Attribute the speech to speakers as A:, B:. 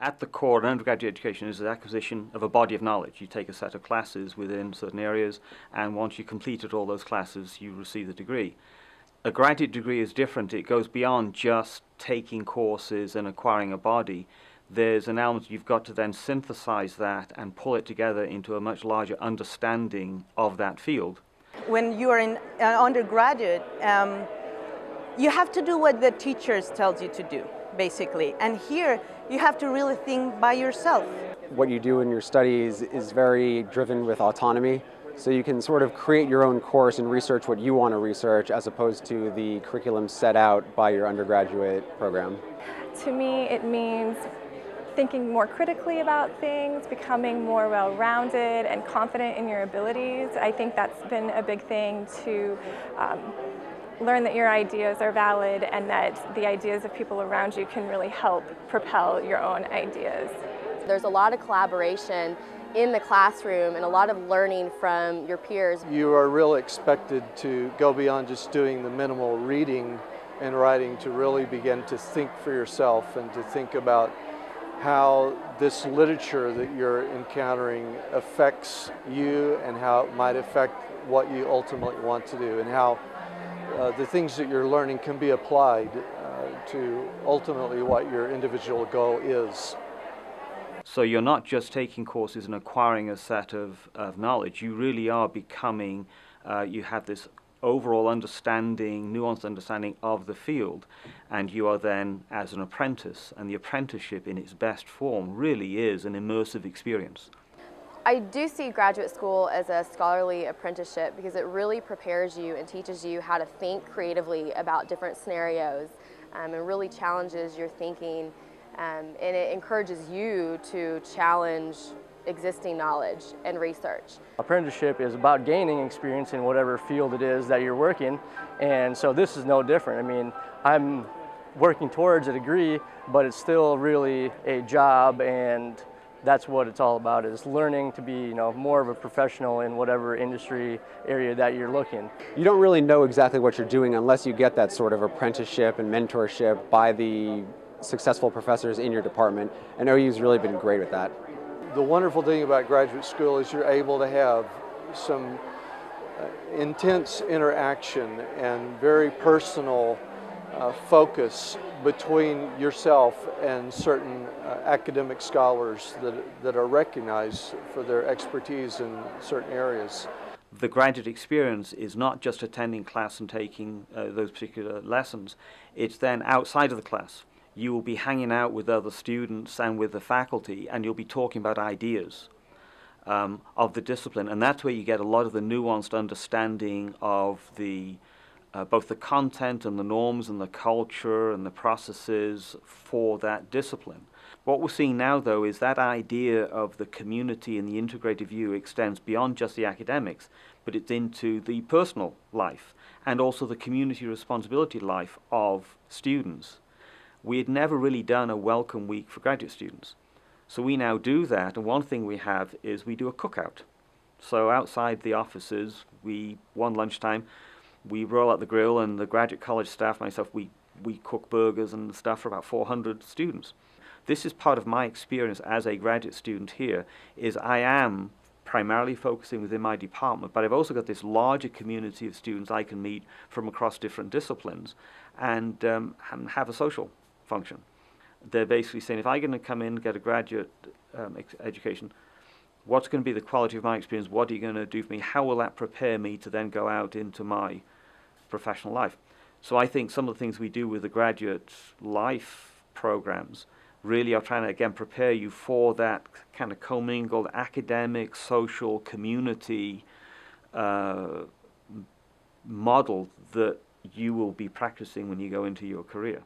A: At the core, an undergraduate education is the acquisition of a body of knowledge. You take a set of classes within certain areas, and once you completed all those classes, you receive the degree. A graduate degree is different. It goes beyond just taking courses and acquiring a body. There's an element you've got to then synthesize that and pull it together into a much larger understanding of that field.
B: When you are in undergraduate, you have to do what the teachers tells you to do, basically. And here, you have to really think by yourself.
C: What you do in your studies is very driven with autonomy, so you can sort of create your own course and research what you want to research as opposed to the curriculum set out by your undergraduate program.
D: To me, it means thinking more critically about things, becoming more well-rounded and confident in your abilities. I think that's been a big thing to learn that your ideas are valid and that the ideas of people around you can really help propel your own ideas.
E: There's a lot of collaboration in the classroom and a lot of learning from your peers.
F: You are really expected to go beyond just doing the minimal reading and writing to really begin to think for yourself and to think about how this literature that you're encountering affects you and how it might affect what you ultimately want to do, and how the things that you're learning can be applied to ultimately what your individual goal is.
A: So you're not just taking courses and acquiring a set of knowledge. You really are becoming, you have this overall understanding, nuanced understanding of the field, and you are then as an apprentice, and the apprenticeship in its best form really is an immersive experience.
E: I do see graduate school as a scholarly apprenticeship because it really prepares you and teaches you how to think creatively about different scenarios, and really challenges your thinking, and it encourages you to challenge existing knowledge and research.
G: Apprenticeship is about gaining experience in whatever field it is that you're working, and so this is no different. I mean, I'm working towards a degree, but it's still really a job, and that's what it's all about, is learning to be, more of a professional in whatever industry area that you're looking.
C: You don't really know exactly what you're doing unless you get that sort of apprenticeship and mentorship by the successful professors in your department, and OU's really been great with that.
F: The wonderful thing about graduate school is you're able to have some intense interaction and very personal focus between yourself and certain academic scholars that are recognized for their expertise in certain areas.
A: The graduate experience is not just attending class and taking those particular lessons. It's then outside of the class. You will be hanging out with other students and with the faculty, and you'll be talking about ideas of the discipline, and that's where you get a lot of the nuanced understanding of the both the content and the norms and the culture and the processes for that discipline. What we're seeing now, though, is that idea of the community and the integrated view extends beyond just the academics, but it's into the personal life and also the community responsibility life of students. We had never really done a welcome week for graduate students. So we now do that, and one thing we have is we do a cookout. So outside the offices, one lunchtime, we roll out the grill, and the graduate college staff, myself, we cook burgers and stuff for about 400 students. This is part of my experience as a graduate student here, is I am primarily focusing within my department, but I've also got this larger community of students I can meet from across different disciplines and have a social function. They're basically saying, if I'm going to come in and get a graduate education, what's going to be the quality of my experience? What are you going to do for me? How will that prepare me to then go out into my professional life? So I think some of the things we do with the graduate life programs really are trying to, again, prepare you for that kind of commingled academic, social, community model that you will be practicing when you go into your career.